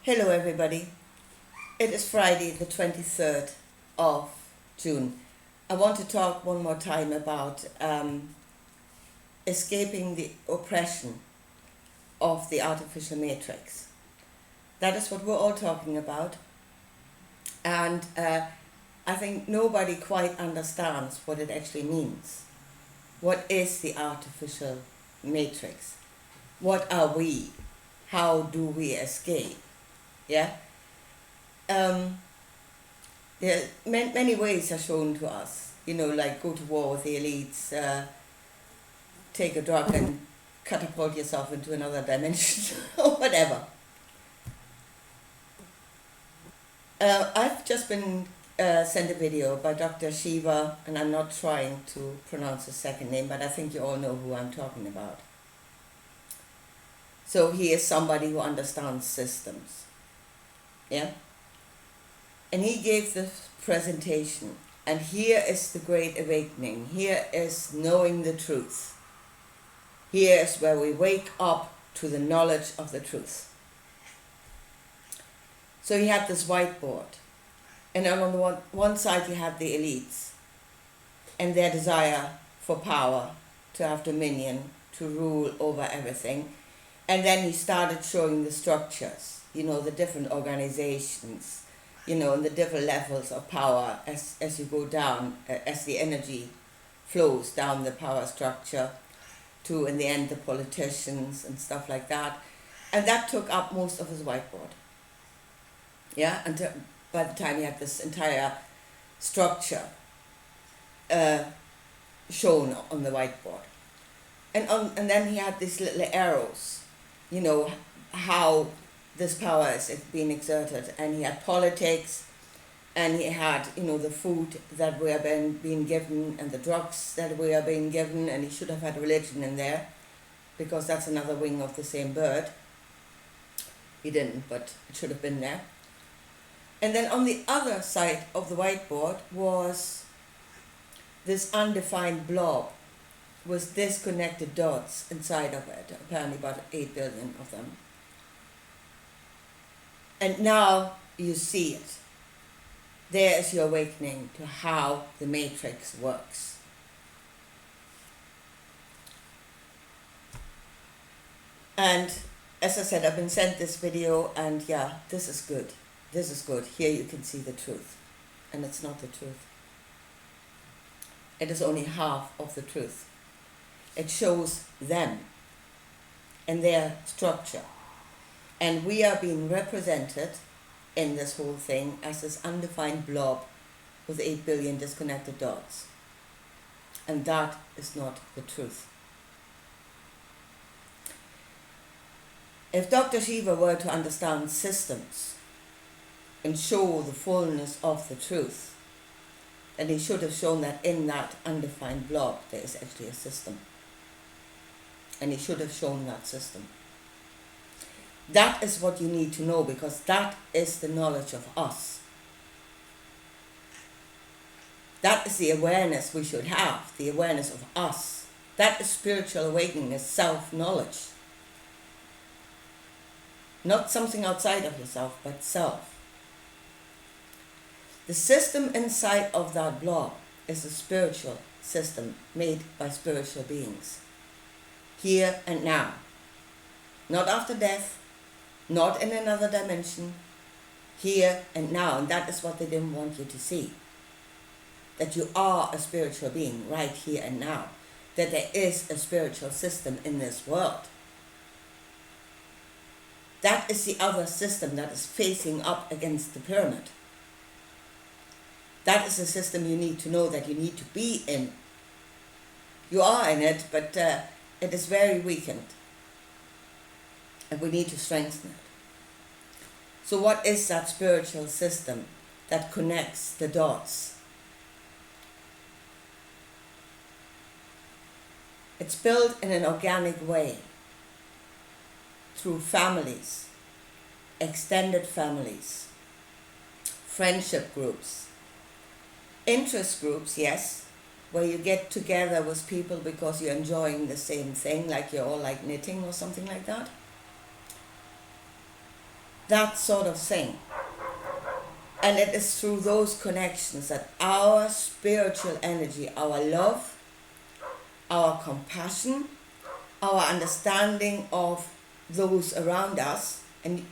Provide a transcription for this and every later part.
Hello everybody. It is Friday the 23rd of June. I want to talk one more time about escaping the oppression of the artificial matrix. That is what we're all talking about. And I think nobody quite understands what it actually means. What is the artificial matrix? What are we? How do we escape? Yeah. There are many ways are shown to us. Like go to war with the elites, take a drug and catapult yourself into another dimension, or whatever. I've just been sent a video by Dr. Shiva, and I'm not trying to pronounce his second name, but I think you all know who I'm talking about. So he is somebody who understands systems. Yeah? And he gave this presentation, and here is the Great Awakening. Here is knowing the truth. Here is where we wake up to the knowledge of the truth. So he had this whiteboard, and on the one side you have the elites and their desire for power, to have dominion, to rule over everything. And then he started showing the structures, the different organizations, and the different levels of power as you go down, as the energy flows down the power structure to, in the end, the politicians and stuff like that. And that took up most of his whiteboard. Yeah, until by the time he had this entire structure shown on the whiteboard. And then he had these little arrows, how this power is being exerted. And he had politics, and he had, the food that we are being given, and the drugs that we are being given, and he should have had religion in there, because that's another wing of the same bird. He didn't, but it should have been there. And then on the other side of the whiteboard was this undefined blob with disconnected dots inside of it, apparently about 8 billion of them. And now you see it. There is your awakening to how the matrix works. And as I said, I've been sent this video, and yeah, this is good. This is good. Here you can see the truth. And it's not the truth. It is only half of the truth. It shows them and their structure. And we are being represented in this whole thing as this undefined blob with 8 billion disconnected dots. And that is not the truth. If Dr. Shiva were to understand systems and show the fullness of the truth, then he should have shown that in that undefined blob there is actually a system. And he should have shown that system. That is what you need to know, because that is the knowledge of us. That is the awareness we should have, the awareness of us. That is spiritual awakening, is self-knowledge. Not something outside of yourself, but self. The system inside of that blob is a spiritual system made by spiritual beings. Here and now. Not after death, not in another dimension. Here and now. And that is what they didn't want you to see. That you are a spiritual being right here and now. That there is a spiritual system in this world. That is the other system that is facing up against the pyramid. That is the system you need to know that you need to be in. You are in it, but it is very weakened. And we need to strengthen it. So what is that spiritual system that connects the dots? It's built in an organic way through families, extended families, friendship groups, interest groups, yes, where you get together with people because you're enjoying the same thing, like you're all like knitting or something like that. that sort of thing. And it is through those connections that our spiritual energy, our love, our compassion, our understanding of those around us, and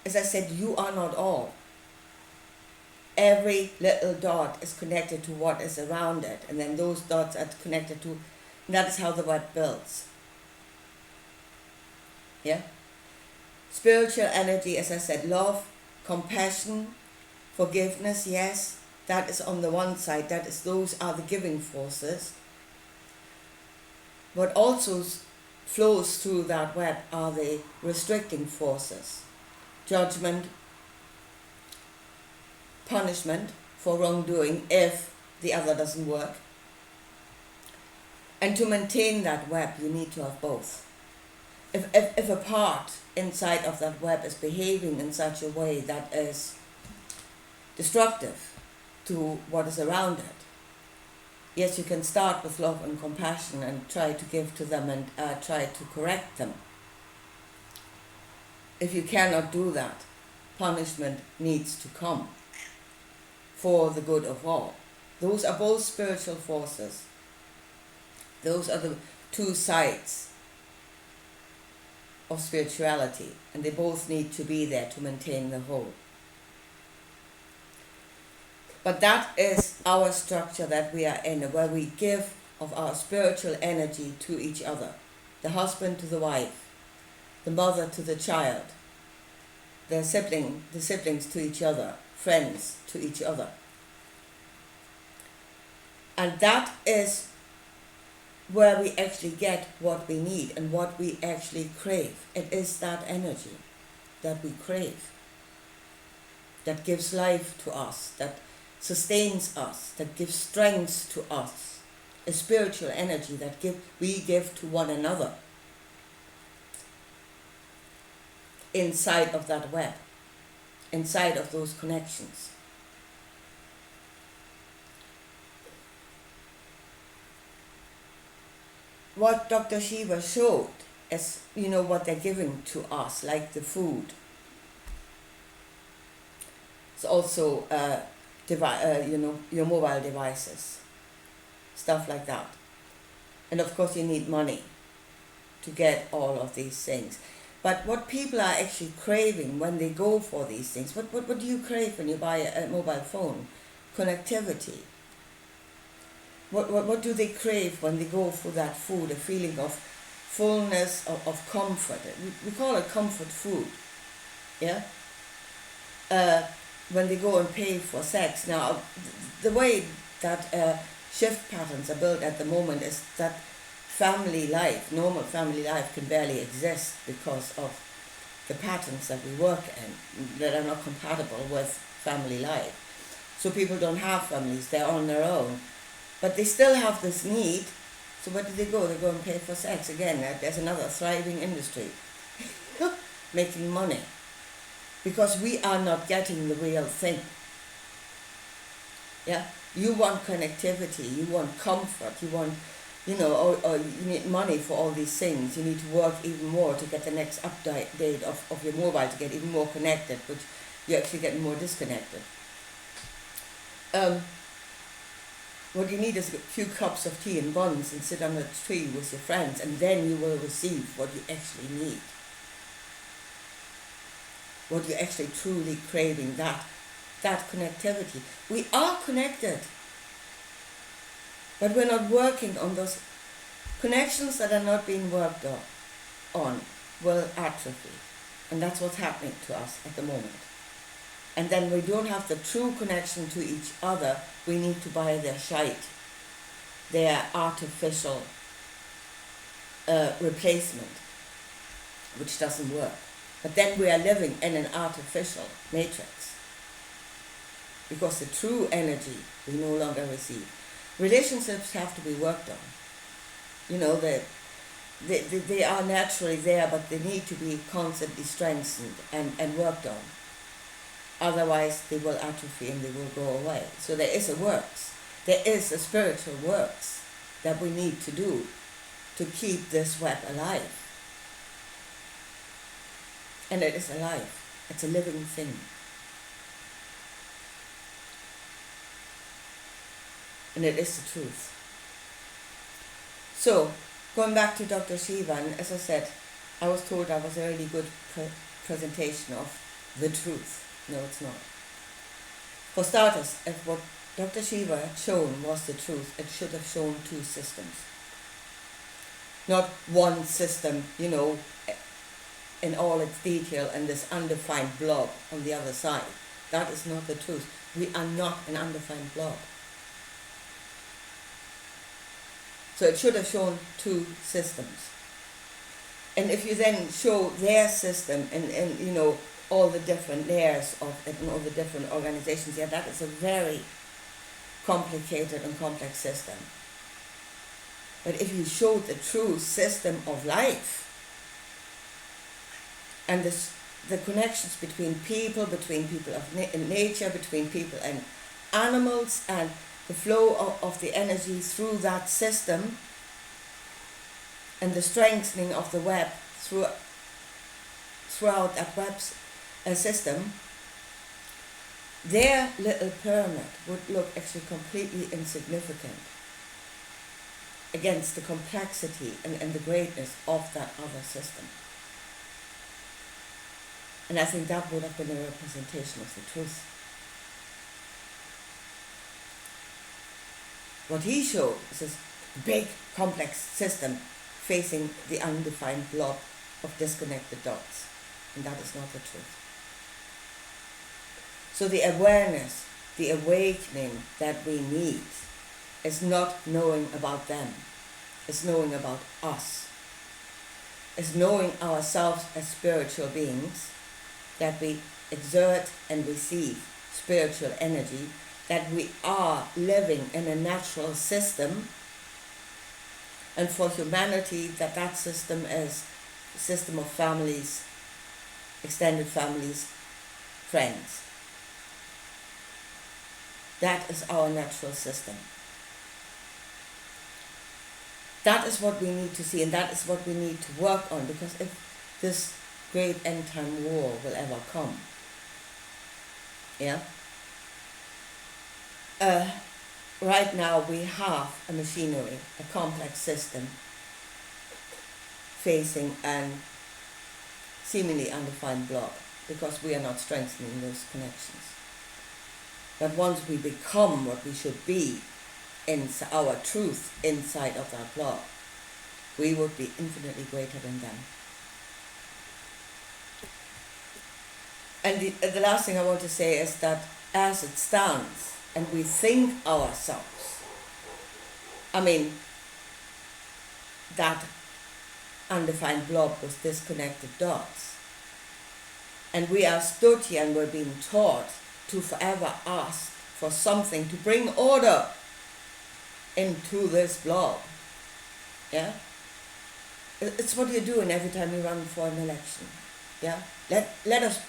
as I said, you are not all. Every little dot is connected to what is around it, and then those dots are connected to, and that is how the web builds. Yeah? Spiritual energy, as I said, love, compassion, forgiveness, yes, that is on the one side, those are the giving forces. What also flows through that web are the restricting forces. Judgment, punishment for wrongdoing if the other doesn't work. And to maintain that web, you need to have both. If a part inside of that web is behaving in such a way that is destructive to what is around it, yes, you can start with love and compassion and try to give to them and try to correct them. If you cannot do that, punishment needs to come for the good of all. Those are both spiritual forces. Those are the two sides of spirituality, and they both need to be there to maintain the whole. But that is our structure that we are in, where we give of our spiritual energy to each other. The husband to the wife, the mother to the child, the siblings to each other, friends to each other. And that is where we actually get what we need and what we actually crave. It is that energy that we crave, that gives life to us, that sustains us, that gives strength to us, a spiritual energy that we give to one another inside of that web, inside of those connections. What Dr. Shiva showed is, what they're giving to us, like the food. It's also, your mobile devices, stuff like that. And of course you need money to get all of these things. But what people are actually craving when they go for these things, what do you crave when you buy a mobile phone? Connectivity. What do they crave when they go for that food? A feeling of fullness, of comfort. We call it comfort food. Yeah? When they go and pay for sex. Now, the way that shift patterns are built at the moment is that family life, normal family life, can barely exist because of the patterns that we work in that are not compatible with family life. So people don't have families, they're on their own. But they still have this need, so where do they go? They go and pay for sex. Again, there's another thriving industry, making money. Because we are not getting the real thing. Yeah? You want connectivity, you want comfort, you want, or you need money for all these things. You need to work even more to get the next update of your mobile, to get even more connected, but you're actually getting more disconnected. What you need is a few cups of tea and buns and sit under a tree with your friends, and then you will receive what you actually need. What you're actually truly craving, that connectivity. We are connected, but we're not working on those connections that are not being worked on will atrophy. And that's what's happening to us at the moment. And then we don't have the true connection to each other. We need to buy their shite, their artificial replacement, which doesn't work. But then we are living in an artificial matrix, because the true energy we no longer receive. Relationships have to be worked on. They are naturally there, but they need to be constantly strengthened and worked on. Otherwise, they will atrophy and they will go away. So there is a works. There is a spiritual works that we need to do to keep this web alive. And it is alive. It's a living thing. And it is the truth. So, going back to Dr. Shiva, and as I said, I was told I was a really good presentation of the truth. No, it's not. For starters, if what Dr. Shiva had shown was the truth, it should have shown two systems. Not one system, in all its detail, and this undefined blob on the other side. That is not the truth. We are not an undefined blob. So it should have shown two systems. And if you then show their system and all the different layers of it and all the different organizations, that is a very complicated and complex system. But if you showed the true system of life and the connections between people of nature, between people and animals, and the flow of the energy through that system, and the strengthening of the web throughout that web system, their little pyramid would look actually completely insignificant against the complexity and the greatness of that other system. And I think that would have been a representation of the truth. What he showed is this big, complex system facing the undefined blob of disconnected dots. And that is not the truth. So the awareness, the awakening that we need is not knowing about them. It's knowing about us. It's knowing ourselves as spiritual beings, that we exert and receive spiritual energy, that we are living in a natural system, and for humanity that system is a system of families, extended families, friends. That is our natural system. That is what we need to see, and that is what we need to work on, because if this great end time war will ever come, right now we have a machinery, a complex system facing an seemingly undefined blob, because we are not strengthening those connections. But once we become what we should be, in our truth inside of that blob, we would be infinitely greater than them. And the last thing I want to say is that as it stands, and we think ourselves, that undefined blob with disconnected dots, and we are stood here and we're being taught to forever ask for something to bring order into this blob. It's what you're doing every time you run for an election. Let us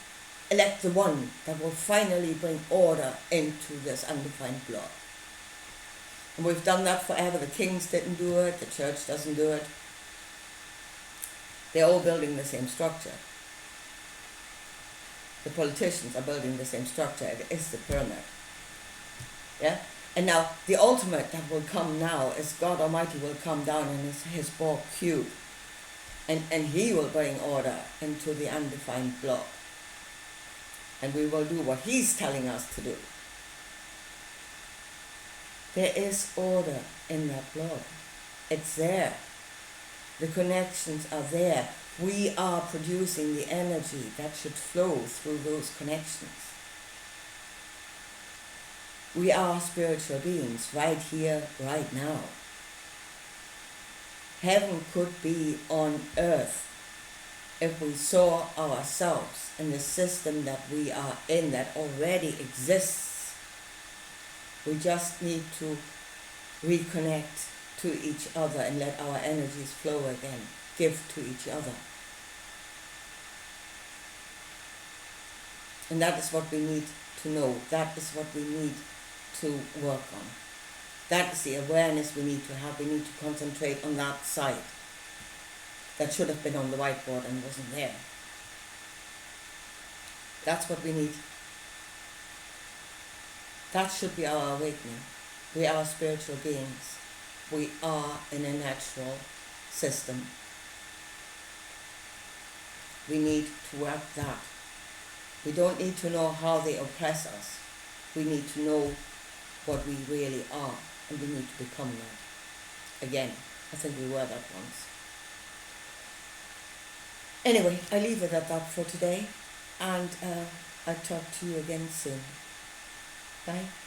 elect the one that will finally bring order into this undefined blob. And we've done that forever. The kings didn't do it, the church doesn't do it. They're all building the same structure. The politicians are building the same structure. It is the pyramid. And now the ultimate that will come now is God Almighty will come down in his Borg cube, and he will bring order into the undefined blob. And we will do what he's telling us to do. There is order in that blob. It's there. The connections are there. We are producing the energy that should flow through those connections. We are spiritual beings right here, right now. Heaven could be on earth if we saw ourselves in the system that we are in, that already exists. We just need to reconnect to each other and let our energies flow again, give to each other. And that is what we need to know. That is what we need to work on. That is the awareness we need to have. We need to concentrate on that side that should have been on the whiteboard and wasn't there. That's what we need. That should be our awakening. We are spiritual beings. We are in a natural system. We need to work that. We don't need to know how they oppress us. We need to know what we really are, and we need to become that. Again, I think we were that once. Anyway, I leave it at that for today, and I'll talk to you again soon. Bye.